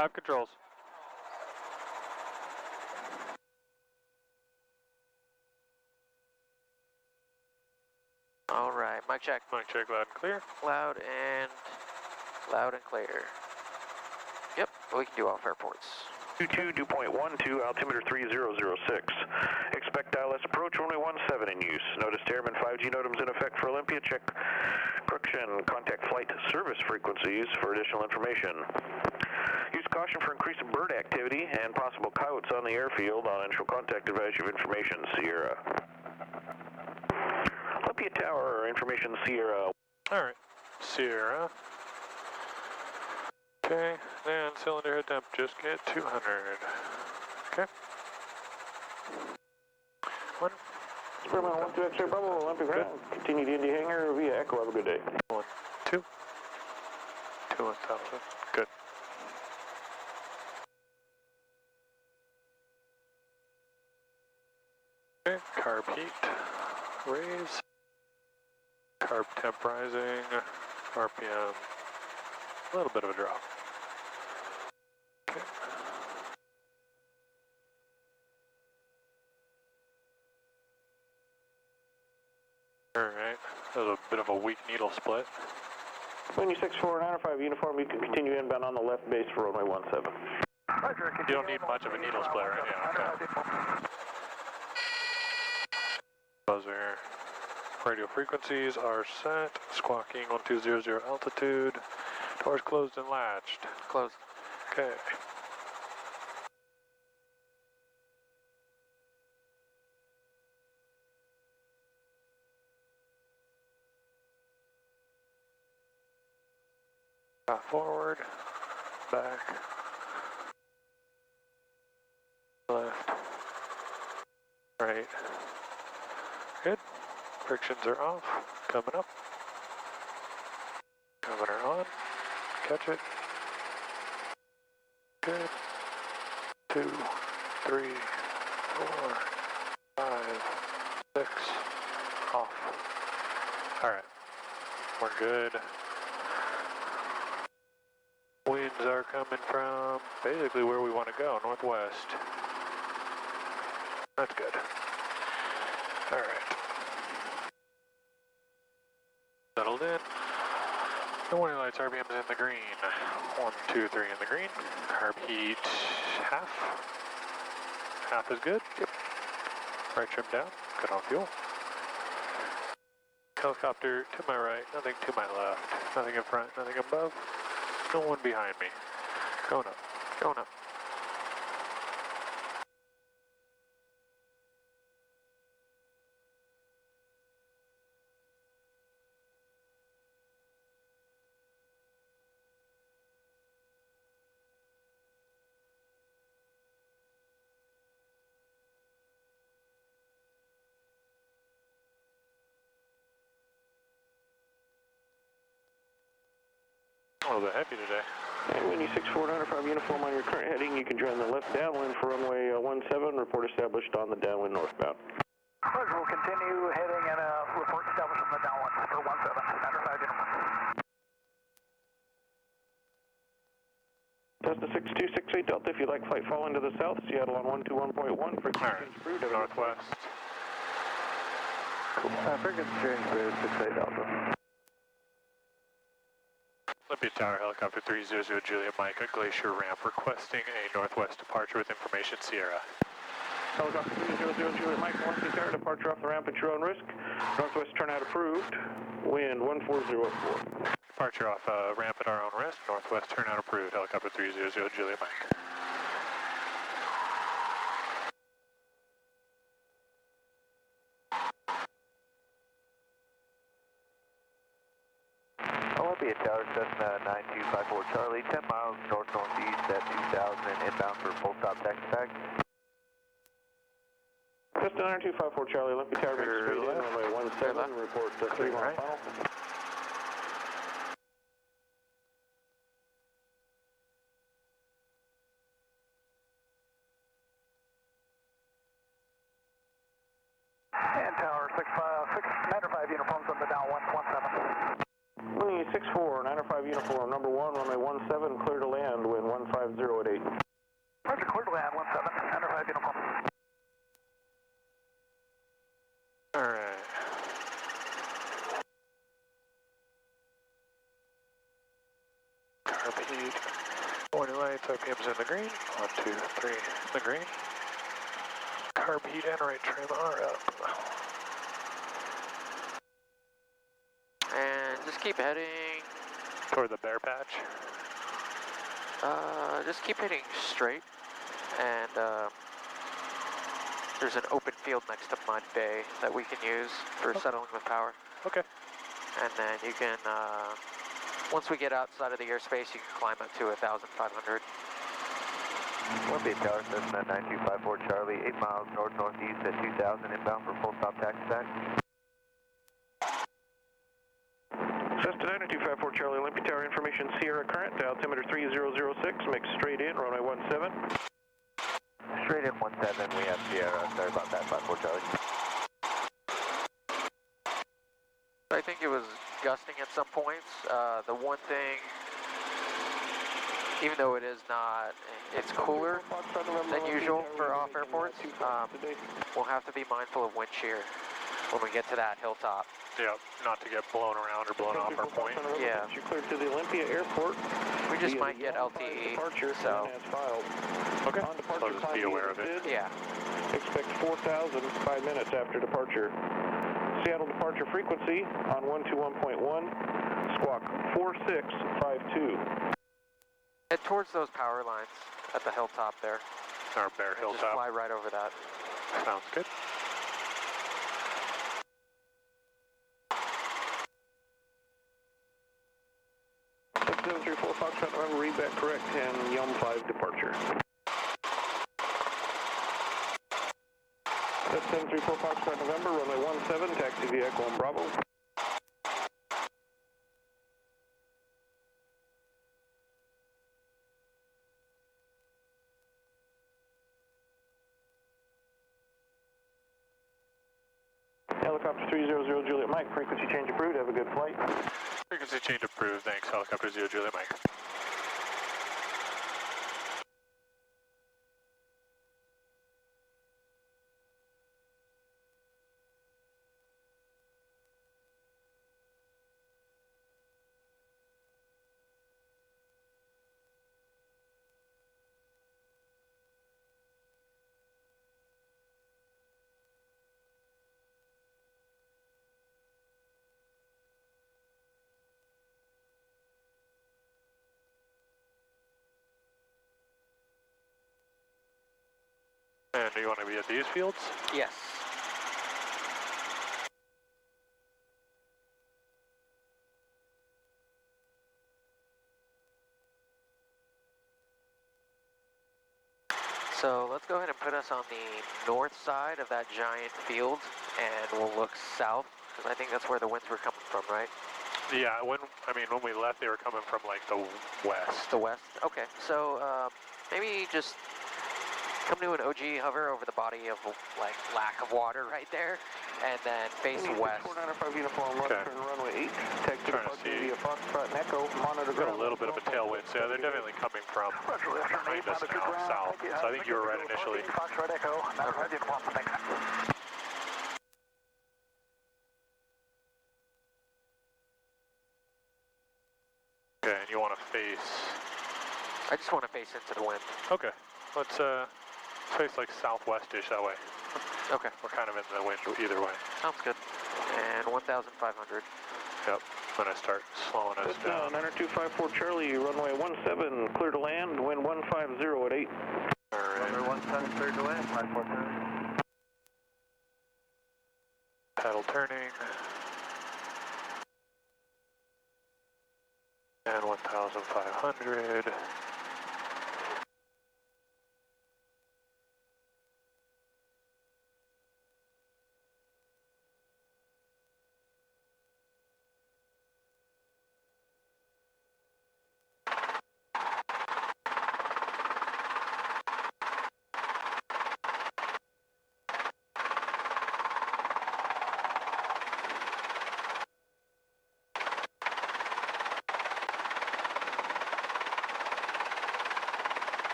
Have controls. All right, mic check. Mic check, loud and clear. Loud and clear. Yep, we can do off airports. 22.12, altimeter 3006. Expect ILS approach, runway 17 in use. Notice Airman 5G NOTAMs in effect for Olympia. Check correction, contact flight service frequencies for additional information. Use caution for increased bird activity and possible coyotes on the airfield. On initial contact, advise you of information, Sierra. Olympia Tower, information, Sierra. Alright, Sierra. Okay, and cylinder head temp, just get 200. Okay. 1. Superman 1-2 X-ray Bravo, Olympia ground. Continue to Indy hangar via Echo. Have a good day. 1, 2. 2 1,000. Good. Okay, carb heat. Raise. Carb temp rising. RPM. A little bit of a drop. Okay. Alright, that was a bit of a weak needle split. 264905 uniform, you can continue inbound on the left base for runway 17. You don't need much of a needle split, right? Yeah, okay. Buzzer. Radio frequencies are set. Squawking 1200 altitude. Doors closed and latched. Closed. Okay. Forward, back, left, right. Good. Frictions are off. Coming up. Governor on. Catch it. Good. 2, 3, 4, 5, 6. Off. Alright. We're good. Winds are coming from basically where we want to go, northwest. That's good. Alright. Settled in. The warning lights, RPM's in the green. 1, 2, 3 in the green. Carb heat, half. Half is good. Yep. Right trim down. Good on fuel. Helicopter to my right, nothing to my left. Nothing in front, nothing above. No one behind me. Going up. Going up. A little bit heavy today. And Windy 6495 uniform on your current heading, you can join the left downwind for runway 17, report established on the downwind northbound. Roger, we'll continue heading and report established on the downwind for 17, matter 5 uniform. Cessna 6268 Delta, if you'd like flight fall into the south, Seattle on 121.1, frequency approved. Northwest. Cool. Frequency change for 68 Delta. Olympia Tower, helicopter 300 Juliet Mike, at Glacier ramp, requesting a northwest departure with information, Sierra. Helicopter 300 Juliet Mike, Olympia Tower, departure off the ramp at your own risk. Northwest turnout approved. Wind 14004. Departure off ramp at our own risk, northwest turnout approved, helicopter 300 Juliet Mike. Olympia Tower, Cessna 9254 Charlie, 10 miles north-northeast at 2000, inbound for full stop taxi tag. Cessna 9254 Charlie, Olympia Tower, make straight in, runway 17, report 3 mile final. And Tower 6, matter 5 uniforms on the downwind 17. Windy 64, 905 uniform, number 1, runway 17, clear to land, wind 150 at 8. Roger, clear to land, 17, 905 uniform. Alright. Carb heat, warning lights, RPM's in the green. 1, 2, 3, in the green. Carb heat and right trim are up. And just keep heading. Toward the bare patch. Just keep heading straight. And there's an open field next to Mud Bay that we can use for settling with power. Okay. And then you can, once we get outside of the airspace, you can climb up to 1,500. Olympia Tower, Cessna 9254 Charlie, 8 miles north-northeast at 2000, inbound for full stop taxi back. Cessna 9254 Charlie, Olympia Tower, information Sierra current, altimeter 3006, mix straight in, runway 17. Straight in 17, we have Sierra, sorry about that, 54 Charlie. I think it was gusting at some points. The one thing, even though it is not, it's cooler than usual for off airports, we'll have to be mindful of wind shear when we get to that hilltop. Yeah, not to get blown around or blown off our point. Yeah. You're cleared to the Olympia Airport. We just might get LTE, so. Okay, so just be aware of it. Yeah. Expect 4,000 5 minutes after departure. Seattle departure frequency on 121.1, squawk 4652. Head towards those power lines at the hilltop there. Our bare Just hilltop. fly right over that. Sounds good. That's 734 Foxtrot, November, read back correct, and Yum 5 departure. That's 734 Foxtrot, November, runway 17, taxi via KOLM Bravo. Helicopter 300 Juliet Mike, frequency change approved, have a good flight. Frequency change approved, thanks. Helicopter 0 Juliet Mike. And do you want to be at these fields? Yes. So let's go ahead and put us on the north side of that giant field, and we'll look south, because I think that's where the winds were coming from, right? Yeah, when we left, they were coming from like the west. The west? Okay, so maybe just come to an OG hover over the body of like lack of water right there, and then face west. 495 uniform, left turn runway 8, taxi departure via Foxtrot and Echo, monitor Got a little bit of a tailwind, so they're definitely coming from behind us now, south. So I think you were right initially. Foxtrot Echo, 905 uniform, thanks. Okay, and you want to face... I just want to face into the wind. Okay, let's face like southwest-ish that way. Okay. We're kind of in the wind either way. Sounds good. And 1,500. Yep, when I start slowing us down. 90254 Charlie, runway 17, clear to land, wind 150 at 8. Alright. Runway 17, clear to land, 547. Paddle turning. And 1,500.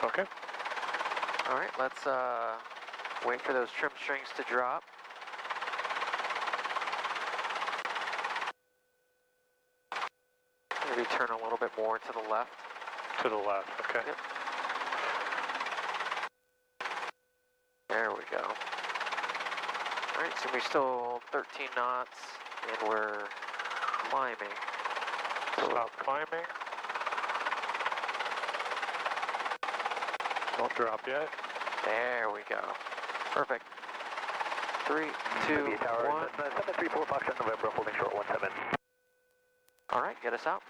Okay. All right, let's wait for those trim strings to drop. Maybe turn a little bit more to the left. To the left, okay. Yep. There we go. All right, so we're still 13 knots, and we're climbing. Stop climbing. Don't drop yet. There we go. Perfect. 3, 2, 1. 734 Foxtrot November, holding short 17. All right, get us out.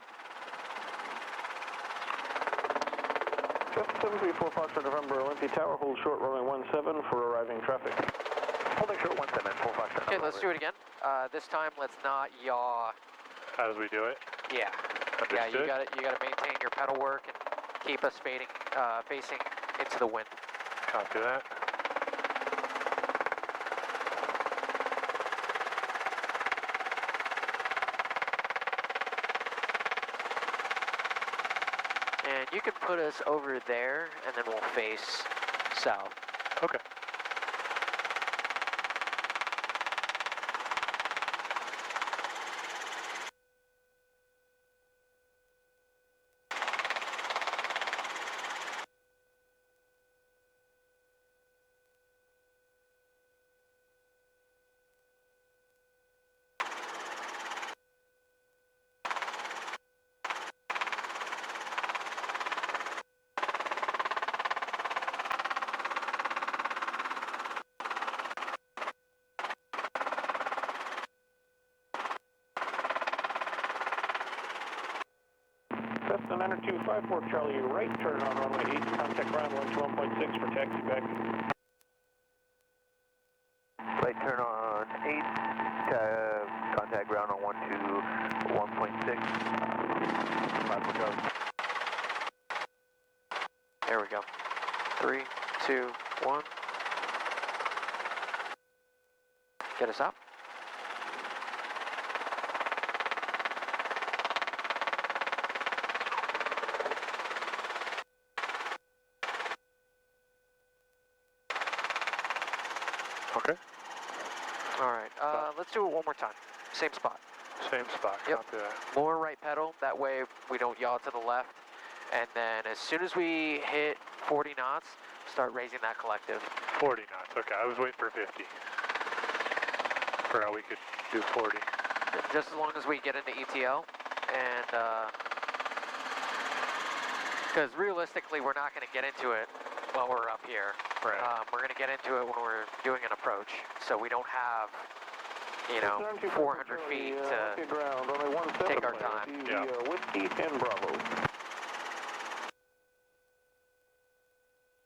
Just 734 Foxtrot November, Olympia Tower, hold short runway 17 for arriving traffic. Holding short 17, 4 Foxtrot Okay, let's do it again. This time, let's not yaw. As we do it. Yeah. Understood. Yeah, you gotta maintain your pedal work and keep us facing into the wind. Copy that. And you can put us over there, and then we'll face south. Okay. Cessna 90254 Charlie, right turn on runway 8, contact ground 121.6 for taxi back. Right turn on 8, contact ground on 121.6. 54 Charlie. There we go. 3, 2, 1. Get us out. Okay. All right, let's do it one more time. Same spot. Same spot. Yep. Copy that. Lower right pedal, that way we don't yaw to the left. And then as soon as we hit 40 knots, start raising that collective. 40 knots. Okay, I was waiting for 50. Forgot we could do 40. Just as long as we get into ETL, and because realistically we're not going to get into it while we're up here. Right. We're going to get into it when we're doing an approach, so we don't have, 400 feet to take our time. Yeah. Whiskey and Bravo.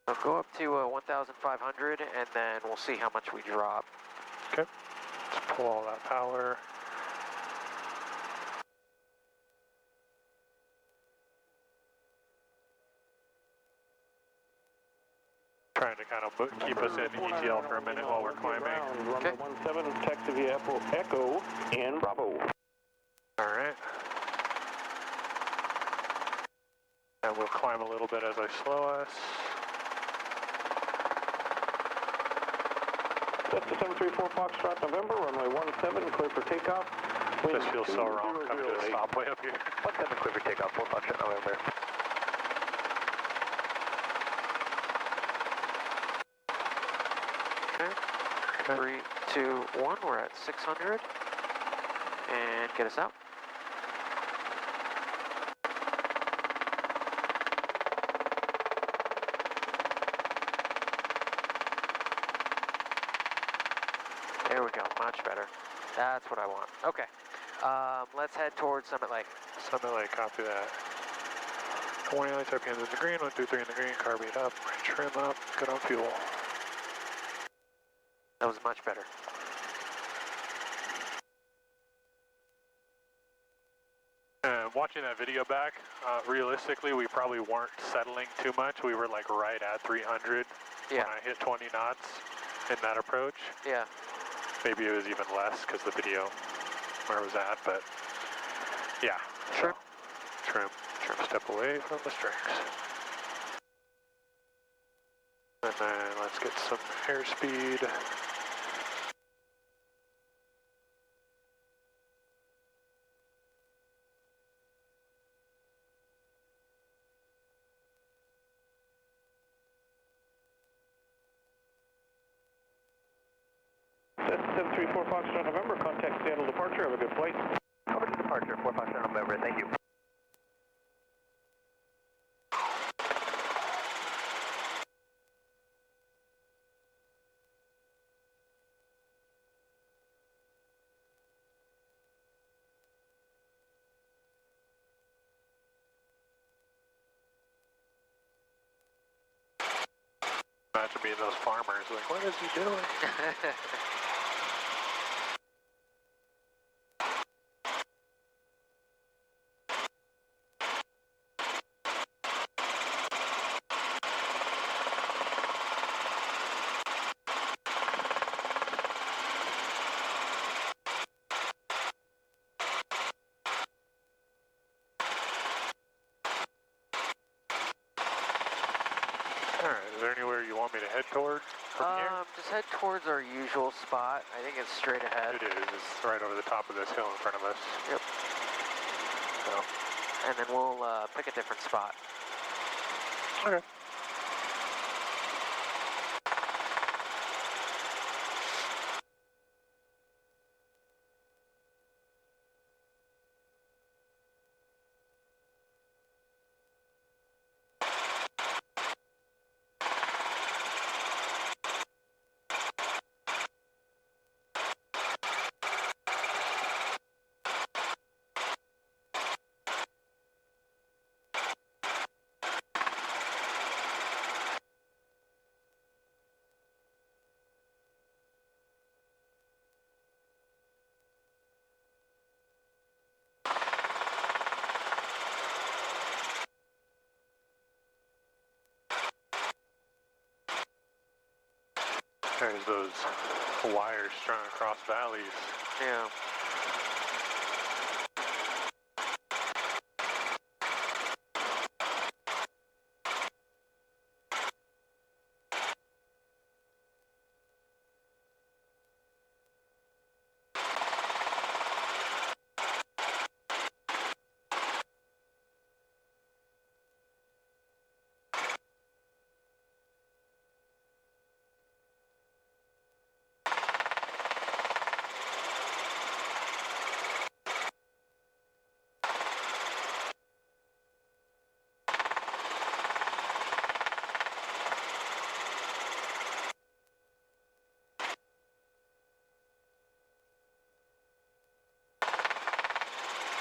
So go up to 1,500, and then we'll see how much we drop. Okay. Let's pull all that power. Trying to kind of keep us in ETL for a minute while we're climbing. Runway 17, taxi via Echo and Bravo. All right. And we'll climb a little bit as I slow us. Cessna 734 Foxtrot November, runway 17, clear for takeoff. This feels so wrong coming to a stop way up here. 17, clear for takeoff, 4 Foxtrot November. Okay. 3, 2, 1. We're at 600, and get us out. There we go, much better. That's what I want. Okay, let's head towards Summit Lake. Summit Lake, copy that. 20 lights, RPMs in the green, 1, 2, 3 in the green, carbide up, trim up, good on fuel. That was much better. Watching that video back, realistically, we probably weren't settling too much. We were like right at 300 Yeah. when I hit 20 knots in that approach. Yeah. Maybe it was even less because the video where it was at, but yeah. Sure. So, trim, step away from the strings. And then let's get some airspeed. That's 734 Foxtrot November, contact Seattle departure, have a good flight. Over to departure, 4 Foxtrot November, thank you. Imagine being those farmers, like, what is he doing? Alright, is there anywhere you want me to head toward from here? Just head towards our usual spot. I think it's straight ahead. It is. It's right over the top of this hill in front of us. Yep. So. And then we'll pick a different spot. Okay. There's those wires strung across valleys. Yeah.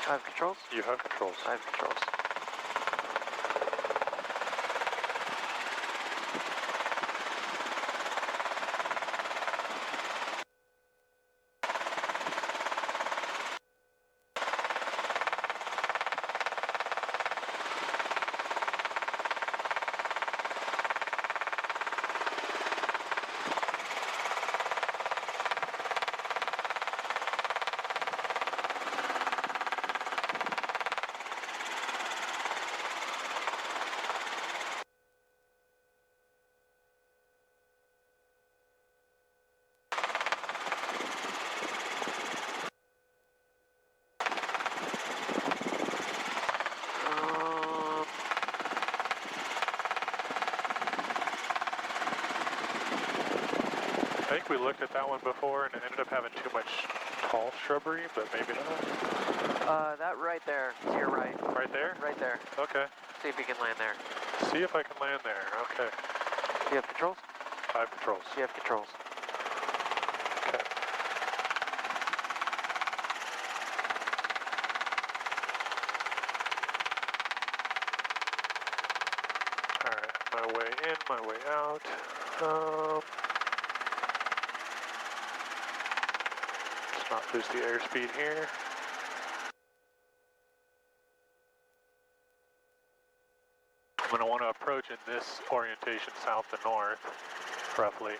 I have controls? You have controls. I have controls. I think we looked at that one before and it ended up having too much tall shrubbery, but maybe not. That right there, to your right. Right there? Right there. Okay. See if you can land there. See if I can land there. Okay. Do you have controls? I have controls. You have controls. Okay. Alright, my way in, my way out. Let's not lose the airspeed here. I'm going to want to approach in this orientation south to north, roughly.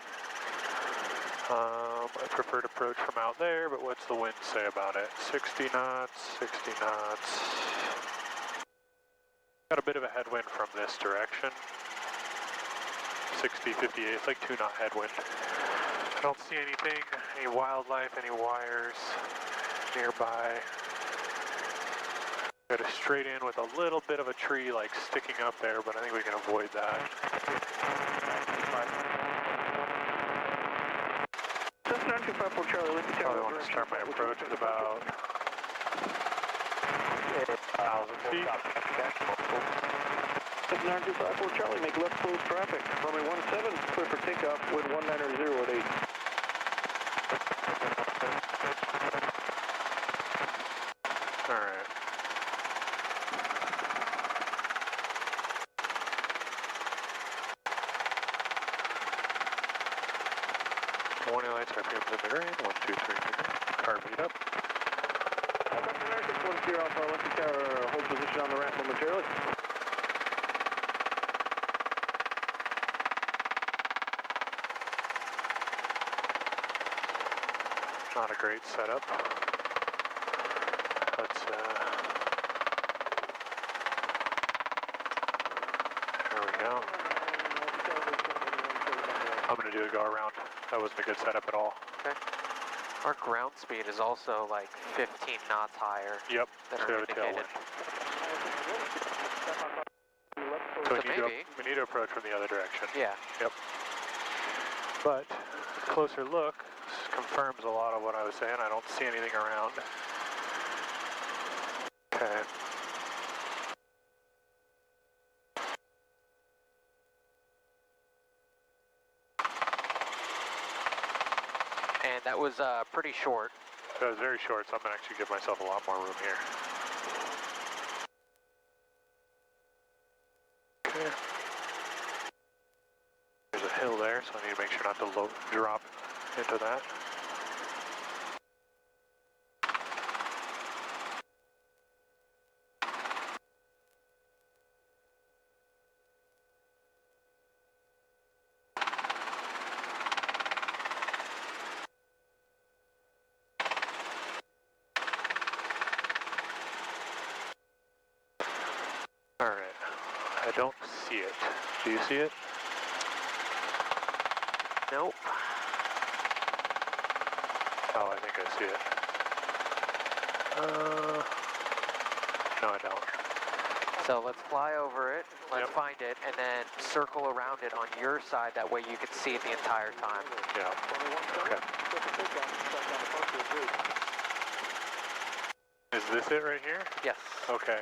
I prefer to approach from out there, but what's the wind say about it? 60 knots, 60 knots. Got a bit of a headwind from this direction. 60, 58, it's like 2 knot headwind. I don't see anything, any wildlife, any wires nearby. Got a straight in with a little bit of a tree like sticking up there, but I think we can avoid that. Cessna 9254 Charlie, Olympia Tower. Probably want to start my approach at about 1,000 feet. Cessna 9254 Charlie, make left close traffic. Runway 17, clear for takeoff, wind 190 at 8. Alright. Warning lights, RPM's in the green, 1, 2, 3 in the green. Car beat up. Cessna 610 Alpha Olympia Tower, hold position on the ramp momentarily. Not a great setup. Let's, there we go. I'm going to do a go around. That wasn't a good setup at all. Okay. Our ground speed is also like 15 knots higher Yep, than so we our have a indicated. tailwind. So we need to approach from the other direction. Yeah. Yep. But closer look confirms a lot of what I was saying. I don't see anything around. Okay. And that was pretty short. That was very short, so I'm going to actually give myself a lot more room here. Okay. There's a hill there, so I need to make sure not to drop into that. Alright, I don't see it. Do you see it? Nope. Oh, I think I see it. No, I don't. So let's fly over it, let's Yep. find it, and then circle around it on your side. That way you can see it the entire time. Yeah. Okay. Is this it right here? Yes. Okay.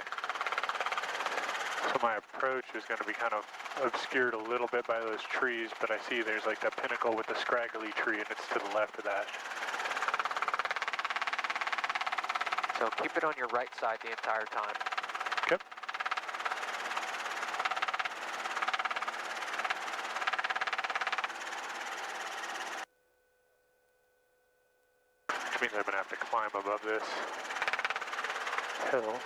So my approach is going to be kind of obscured a little bit by those trees, but I see there's like that pinnacle with the scraggly tree, and it's to the left of that. So keep it on your right side the entire time. Okay. Which means I'm going to have to climb above this hill.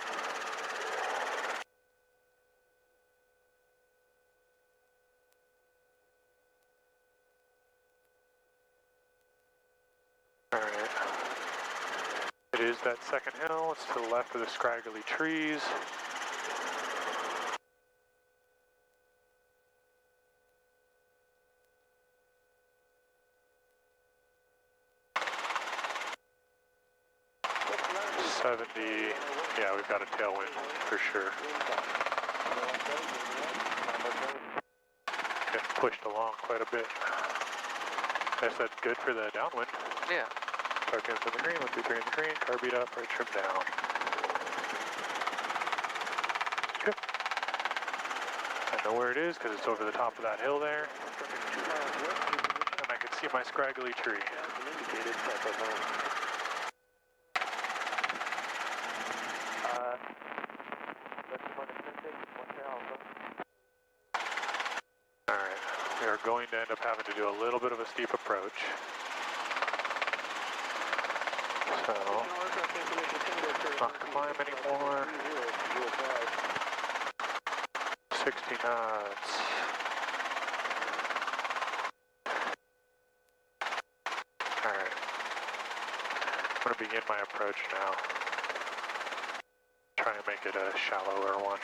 Alright. It is that second hill. It's to the left of the scraggly trees. Yeah, we've got a tailwind for sure. Getting pushed along quite a bit. Guess that's good for the downwind. Yeah. RPM's in the green, 1, 2, 3 in the green, car beat up, right trim down. Yep. I know where it is because it's over the top of that hill there. And I can see my scraggly tree. Alright, we are going to end up having to do a little bit of a steep approach. So, not climb anymore. 60 knots. Alright. I'm going to begin my approach now. Try and make it a shallower one.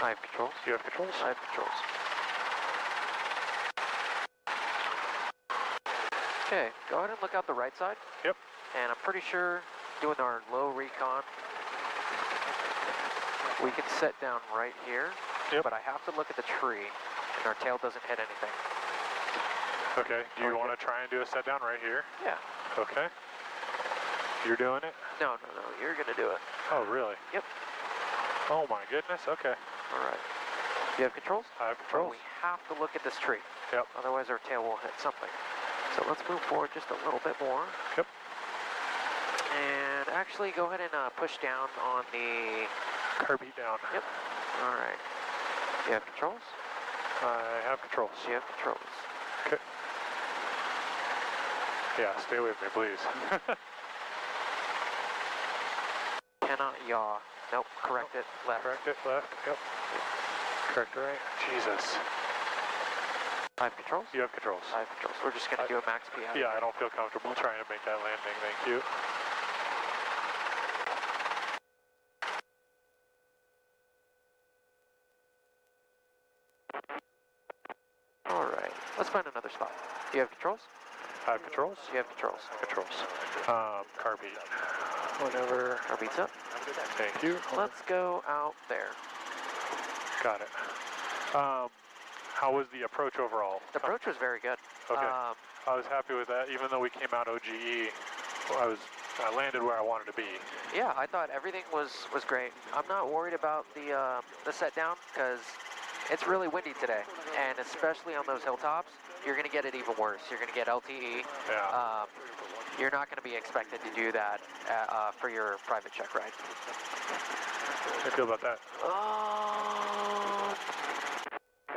I have controls. You have controls? I have controls. Okay, go ahead and look out the right side. Yep. And I'm pretty sure doing our low recon, we can set down right here. Yep. But I have to look at the tree, and our tail doesn't hit anything. Okay, do you want to try and do a set down right here? Yeah. Okay. You're doing it? No, you're gonna do it. Oh, really? Yep. Oh my goodness, okay. All right. You have controls? I have controls. We have to look at this tree. Yep. Otherwise our tail will hit something. So let's move forward just a little bit more. Yep. And actually go ahead and push down on the... Curb heat down. Yep. All right. You have controls? I have controls. You have controls. Okay. Yeah, stay with me, please. Cannot yaw. Nope, correct it, left. Correct it, left, yep. Correct it right. Jesus. I have controls? You have controls. I have controls. We're just going to do a max PI. Yeah, I don't feel comfortable trying to make that landing, thank you. All right, let's find another spot. You have controls? I have controls. You have controls. Controls. Carb heat. Whenever. Our beats up. Thank you. Let's go out there. Got it. How was the approach overall? The approach was very good. Okay. I was happy with that, even though we came out OGE. I landed where I wanted to be. Yeah, I thought everything was great. I'm not worried about the set down because it's really windy today, and especially on those hilltops, you're going to get it even worse. You're going to get LTE. Yeah. You're not going to be expected to do that for your private check ride. How do you feel about that?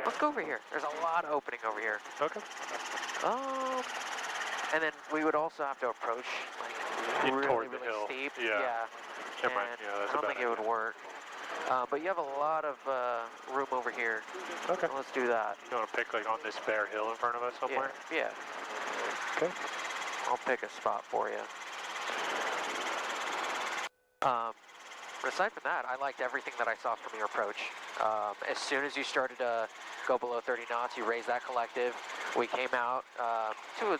Let's go over here. There's a lot of opening over here. Okay. And then we would also have to approach like really, toward the really hill. steep. Yeah. Never mind. And Yeah, that's I don't think it would work. But you have a lot of room over here. Okay. So let's do that. You want to pick like on this bare hill in front of us somewhere? Yeah. Okay. I'll pick a spot for you. Aside from that, I liked everything that I saw from your approach. As soon as you started to go below 30 knots, you raised that collective. We came out to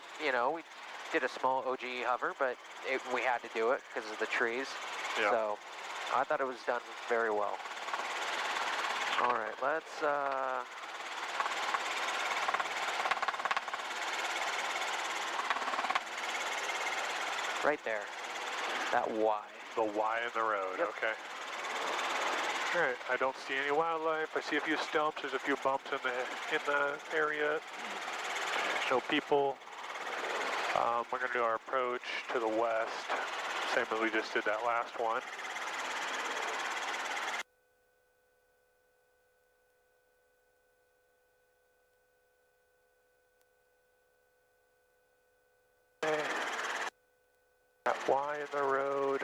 we did a small OGE hover, but we had to do it because of the trees. Yeah. So I thought it was done very well. All right, let's... right there, that Y. The Y in the road, Yep. okay. All right, I don't see any wildlife. I see a few stumps. There's a few bumps in the area. No people. We're gonna do our approach to the west, same as we just did that last one. Okay. Got Y in the road.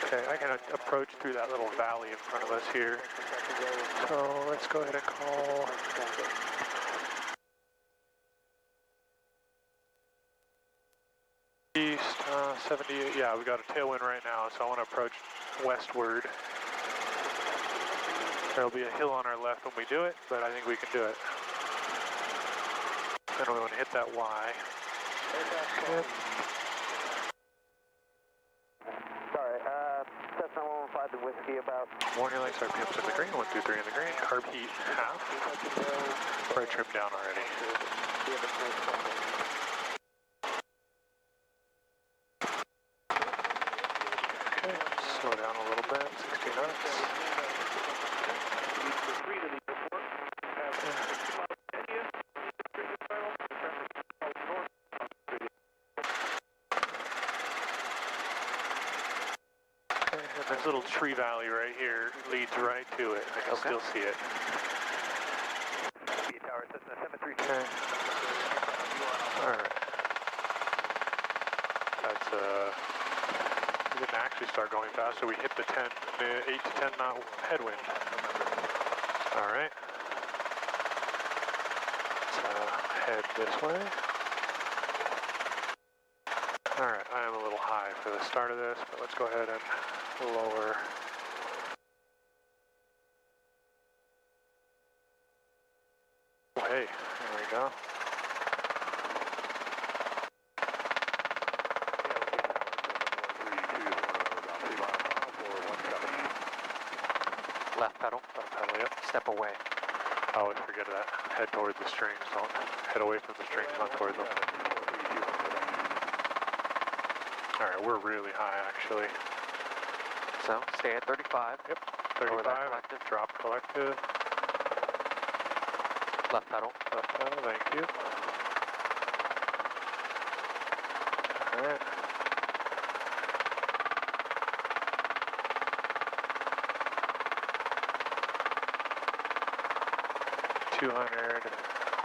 Okay, I can approach through that little valley in front of us here. So let's go ahead and call. East 78. Yeah, we got a tailwind right now, so I want to approach westward. There'll be a hill on our left when we do it, but I think we can do it. Then we want to hit that Y. Okay. Sorry, Cessna 115 to Whiskey about... Warning lights, RPM's in the green, 123 in the green, carb heat half. Right trim down already. Okay, slow down a little bit, 60 knots. And this little tree valley right here leads right to it. I can still see it. Tower, Cessna 732. Okay. Alright. That's we didn't actually start going fast, so we hit the 8 to 10 knot headwind. Alright. Let's head this way. Alright, I am a little high for the start of this, but let's go ahead and lower. go. Left pedal. Left pedal, yep. Step away. I always forget that. Head towards the strings, don't head away from the strings, not towards them. Alright, we're really high actually. So stay at 35. Yep, Over that 35, collective. drop collective. Left pedal. Left pedal, thank you. Alright.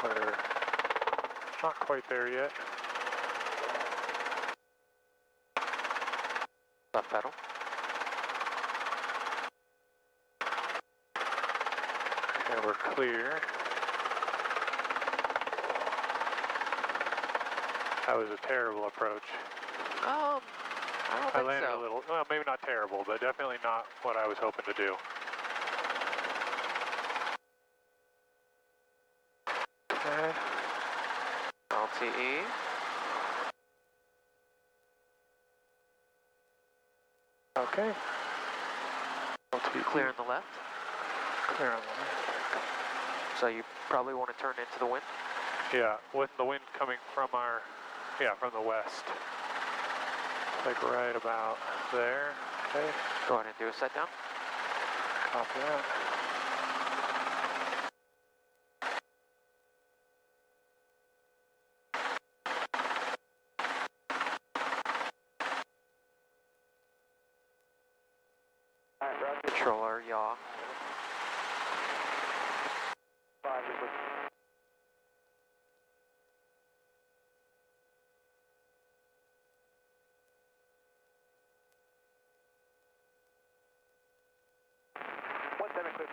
We're not quite there yet. Left pedal. Okay, we're clear. That was a terrible approach. I don't I think landed so. a little, well, maybe not terrible, but definitely not what I was hoping to do. Okay. LTE. Okay. LT Clear on the left. Clear on the left. So you probably want to turn into the wind. Yeah, with the wind coming from our, from the west. Like right about there. Okay. Go ahead and do a set down. Copy that. Alright, Roger. Control our yaw. 5,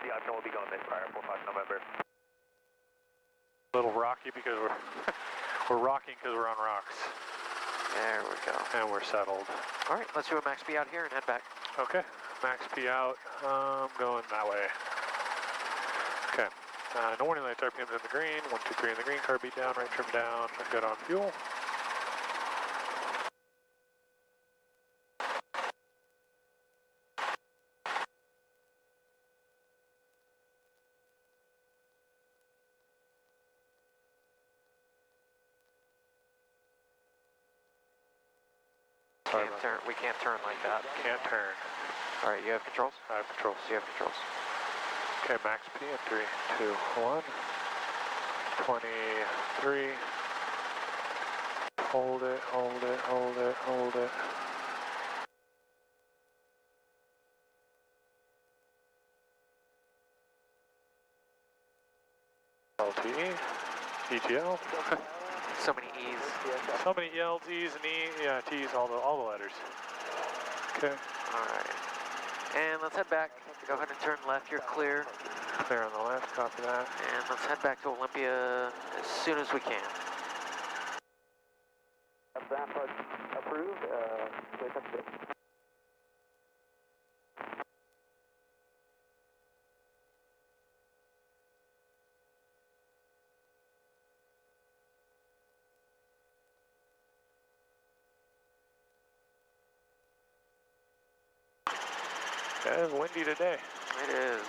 the option will be going this prior 45 November. A little rocky because we're rocking because we're on rocks. There we go. And we're settled. All right, let's do a max P out here and head back. Okay, max P out. Going that way. Okay. No warning lights, RPM's in the green. 123 in the green. Car beat down, right trim down. Good on fuel. We can't turn like that. Can't turn. All right, you have controls? I have controls. You have controls. Okay, max P in 3, 2, 1. 23. Hold it, hold it, hold it, hold it. LTE, ETL. So many E's. So many L's, E's, and T's, all the letters. Okay. All right. And let's head back. Go ahead and turn left. You're clear. Clear on the left, copy that. And let's head back to Olympia as soon as we can. Rampart approved. Wait up a bit. Yeah, it's windy today. It is.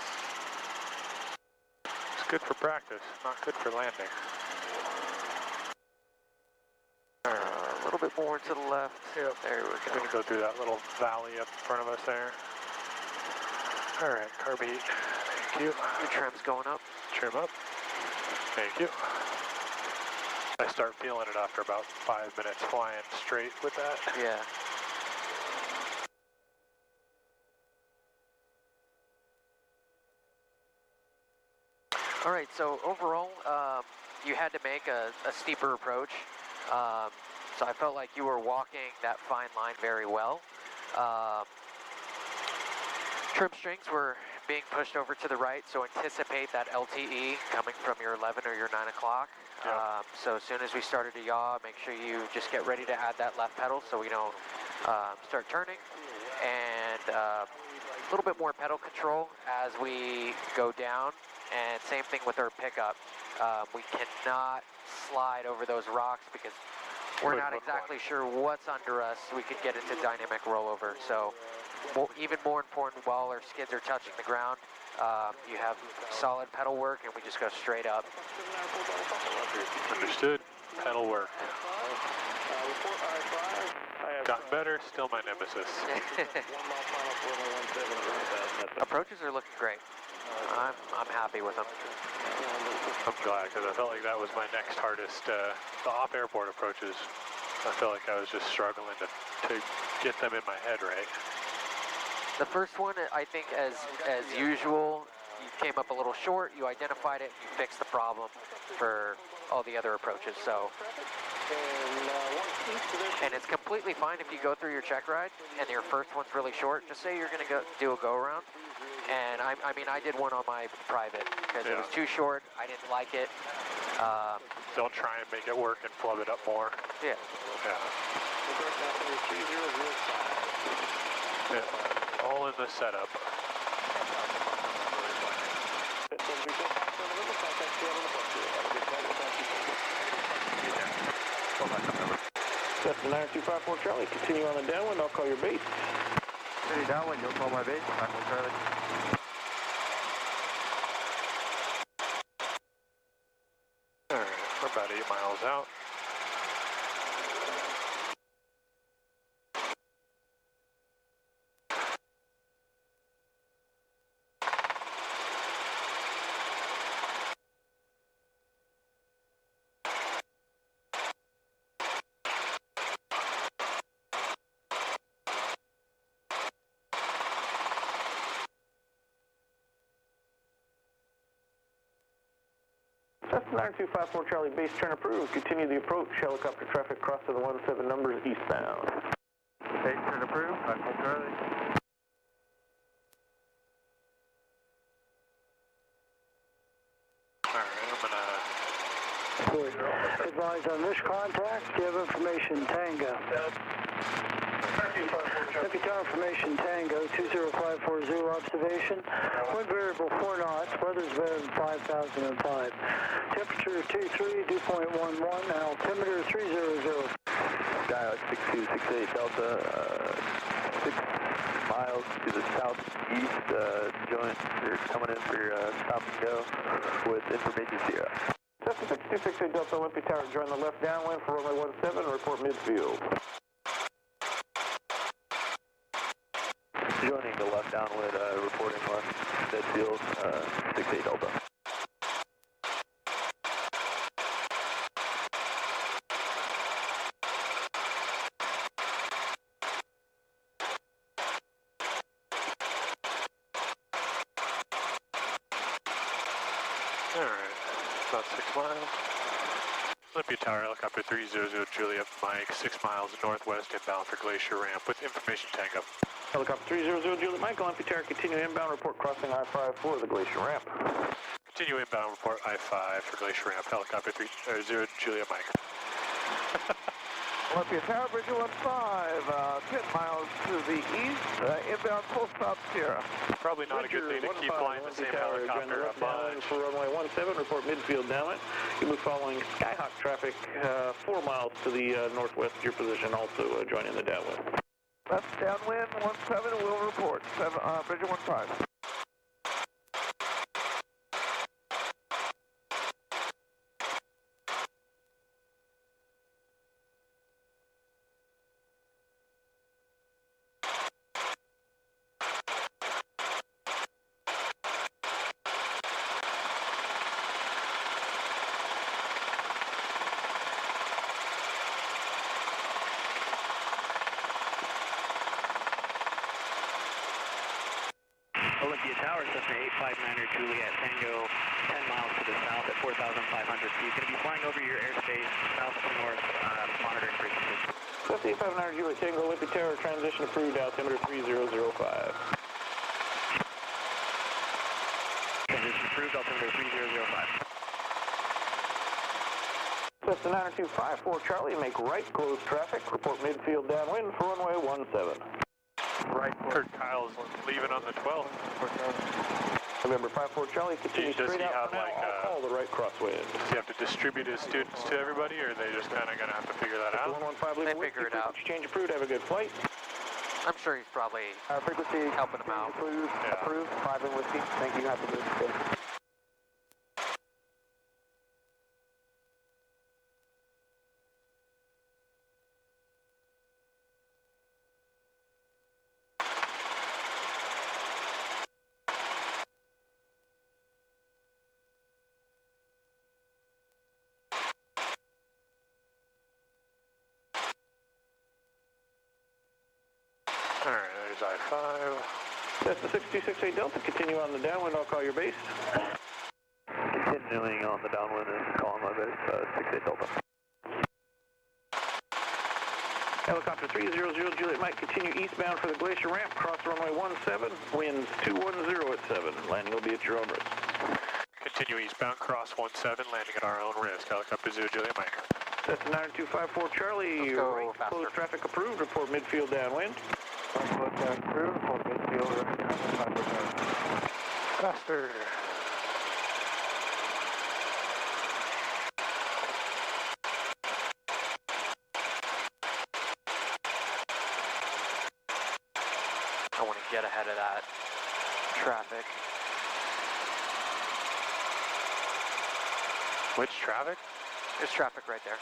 It's good for practice, not good for landing. A little bit more to the left. Yep. There we We're go. gonna go through that little valley up in front of us there. All right, car beat. Thank you. Your trim's going up. Trim up. Thank you. I start feeling it after about 5 minutes flying straight with that. Yeah. All right, so overall, you had to make a steeper approach. So I felt like you were walking that fine line very well. Trim strings were being pushed over to the right, so anticipate that LTE coming from your 11 or your 9 o'clock. Yep. So as soon as we started to yaw, make sure you just get ready to add that left pedal so we don't start turning. And a little bit more pedal control as we go down. And same thing with our pickup. We cannot slide over those rocks because we're not exactly sure what's under us. We could get into dynamic rollover. So even more important, while our skids are touching the ground, you have solid pedal work and we just go straight up. Understood. Pedal work. Gotten better, still my nemesis. Approaches are looking great. I'm happy with them. I'm glad, because I felt like that was my next hardest, the off-airport approaches. I felt like I was just struggling to get them in my head right. The first one, I think, as usual, you came up a little short, you identified it, you fixed the problem for all the other approaches. So, and it's completely fine if you go through your check ride and your first one's really short. Just say you're going to do a go-around. And I mean, I did one on my private because it was too short. I didn't like it. Don't try and make it work and flub it up more. Yeah. Yeah. All in the setup. Cessna 9254 Charlie, continue on the downwind, I'll call your base. City downwind, you'll call my base, Michael Charlie. Alright, we're about 8 miles out. Cessna 9254 Charlie, base turn approved. Continue the approach. Helicopter traffic cross to the 17 numbers eastbound. Base turn approved, Michael Charlie. Alright, I'm gonna... Advise on this contact, you have information Tango. Deputy Tower information Tango, 20540 observation. Wind variable 4 knots, weather's better than 5,005. Temperature 23, dew point 11, altimeter 300. Dial 6268 Delta, 6 miles to the southeast, you're coming in for your stop and go with information 0. Cessna 6268 Delta, Olympia Tower, join the left downwind for runway 17, report midfield. Joining the left downwind, reporting left midfield, 68 Delta. Alright, about 6 miles. Olympia Tower, helicopter 300 Juliet Mike, 6 miles northwest inbound for Glacier Ramp with information Tango. Helicopter 300 Juliet Mike, Olympia Tower, continue inbound, report crossing I-5 for the Glacier Ramp. Continue inbound, report I-5 for Glacier Ramp, helicopter 300 Juliet Mike. Olympia Tower, Bridge 15, 10 miles to the east, inbound full stop Sierra. Probably not a good thing to keep flying the same helicopter a bunch. For runway 17, report midfield downwind. You move following Skyhawk traffic 4 miles to the northwest of your position, also joining the downwind. Left downwind 17 will report, Bridge 15. Olympia Tower, Cessna 859er Juliet Tango, 10 miles to the south at 4,500 feet. Going to be flying over your airspace, south to north, monitoring frequency. Cessna 859er Juliet Tango, Olympia Tower, transition approved, altimeter 3005. Transition approved, altimeter 3005. Cessna 9254 Charlie, make right, close traffic, report midfield downwind for runway 17. Right, Kurt Kyle's leaving on the 12th. November 54 Charlie, continue Does straight he out have for now. like I'll call the right crosswind. Does he have to distribute his students to everybody, or are they just kind of going to have to figure that out? 115, They figure it out. Change approved, have a good flight. I'm sure he's probably Frequency helping them out. Approved. 5 and whiskey. Thank you. Have a good day. Alright, there's I-5. Cessna 6268 Delta, continue on the downwind, I'll call your base. Continuing on the downwind and calling my base, 68 Delta. Helicopter 300 Juliet Mike, continue eastbound for the Glacier ramp, cross runway 17, winds 210 at 7. Landing will be at your own risk. Continue eastbound, cross 17, landing at our own risk. Helicopter 0 Juliet Mike. Cessna 9254 Charlie, Let's go right, faster. closed traffic approved, report midfield downwind. Approved, report midfield, Faster. I want to get ahead of that traffic. Which traffic? There's traffic right there.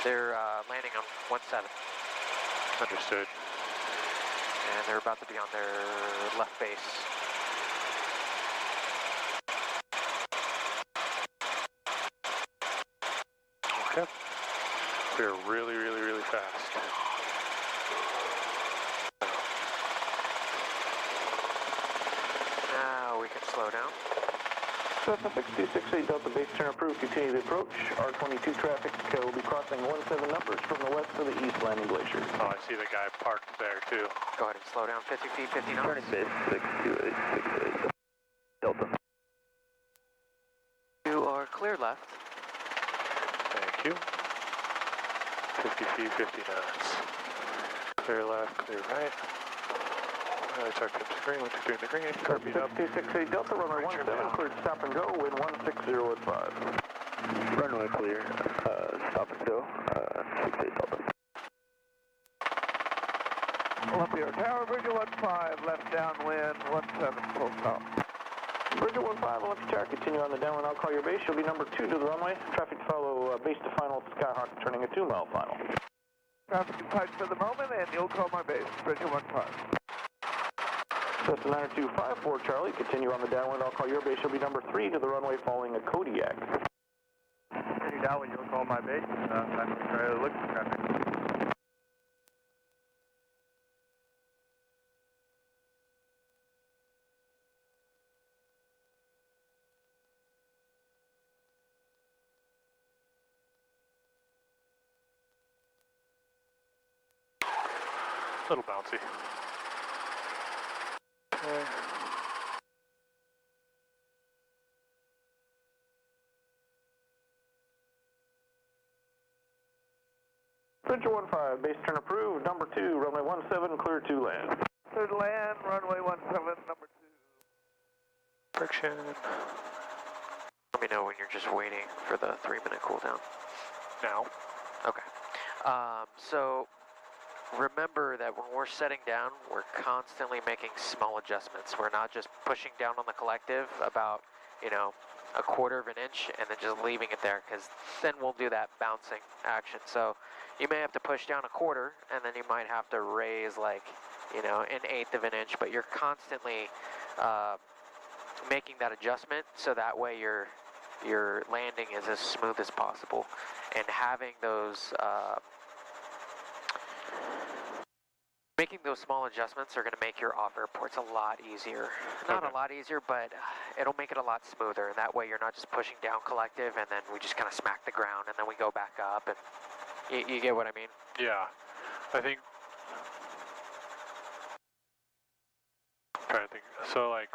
They're landing on 17, Understood. and they're about to be on their left base. Okay. We're really, really, really fast. Now we can slow down. Cessna 6268 Delta base turn approved, continue the approach. R22 traffic will be crossing 17 numbers from the west to the east, landing Glacier. Oh, I see the guy parked there too. Go ahead and slow down 50 feet, 50 knots. turning base, 62868 Delta. You are clear left. Thank you. 50 feet, 50 knots. Clear left, clear right. Lights are kept green, 123 in the green. Carbine up. 6268 Delta, runway 17, cleared stop and go, wind 160 at 5. Runway clear, stop and go, 68 Delta. Olympia Tower, Bridge 15, left downwind, 17, full stop. Bridge 15, Olympia Tower, continue on the downwind, I'll call your base. You'll be number 2 to the runway. Traffic to follow base to final, Skyhawk turning a 2-mile final. Traffic is tight for the moment, and you'll call my base, Bridge 15. Cessna 9254 Charlie, continue on the downwind, I'll call your base. You'll be number 3 to the runway following a Kodiak. Continue downwind, you'll call my base, time to try to look for traffic. A little bouncy. Okay. Bridge 15, base turn approved, number 2, runway 17, clear to land. Third land, runway 17, number 2. Friction. Let me know when you're just waiting for the 3-minute cooldown. Now. Okay. So remember that when we're setting down, we're constantly making small adjustments. We're not just pushing down on the collective about, you know, a quarter of an inch and then just leaving it there, because then we'll do that bouncing action. So you may have to push down a quarter, and then you might have to raise like, you know, 1/8 of an inch, but you're constantly making that adjustment so that way your landing is as smooth as possible, and having those making those small adjustments are going to make your off airports a lot easier. Not a lot easier, but it'll make it a lot smoother, and that way you're not just pushing down collective and then we just kind of smack the ground and then we go back up, and you get what I mean? Yeah. I think. I'm trying to think. So like,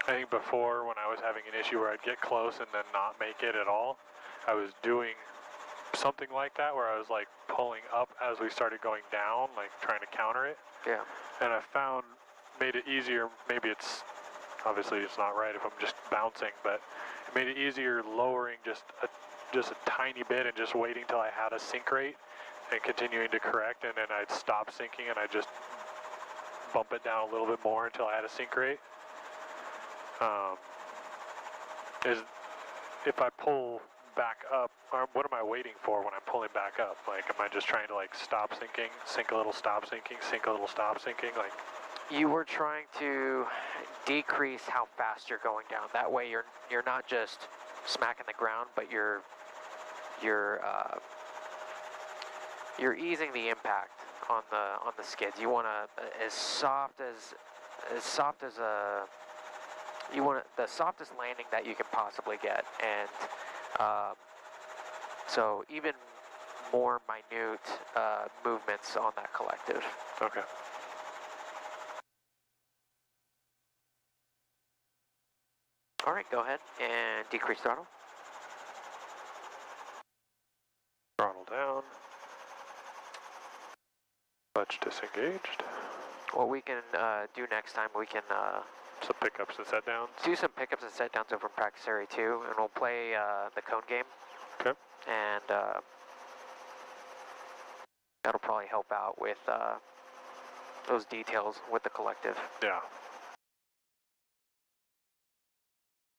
I think before when I was having an issue where I'd get close and then not make it at all, I was doing something like that where I was like pulling up as we started going down, like trying to counter it. Yeah. And I found made it easier. Maybe it's obviously it's not right if I'm just bouncing, but it made it easier lowering just a tiny bit and just waiting till I had a sink rate and continuing to correct, and then I'd stop sinking and I'd just bump it down a little bit more until I had a sink rate. If I pull back up, what am I waiting for when I'm pulling back up? Like, am I just trying to like stop sinking, sink a little, stop sinking, sink a little, stop sinking? Like, you were trying to decrease how fast you're going down. That way, you're not just smacking the ground, but you're easing the impact on the skids. You want to as soft as you want the softest landing that you can possibly get, and so even more minute movements on that collective. okay. All right, go ahead and decrease throttle. Throttle down. Clutch disengaged. What we can do next time, we can Some pickups and set downs. do some pickups and set downs over in practice area 2, and we'll play the cone game. Okay. And that'll probably help out with those details with the collective. Yeah.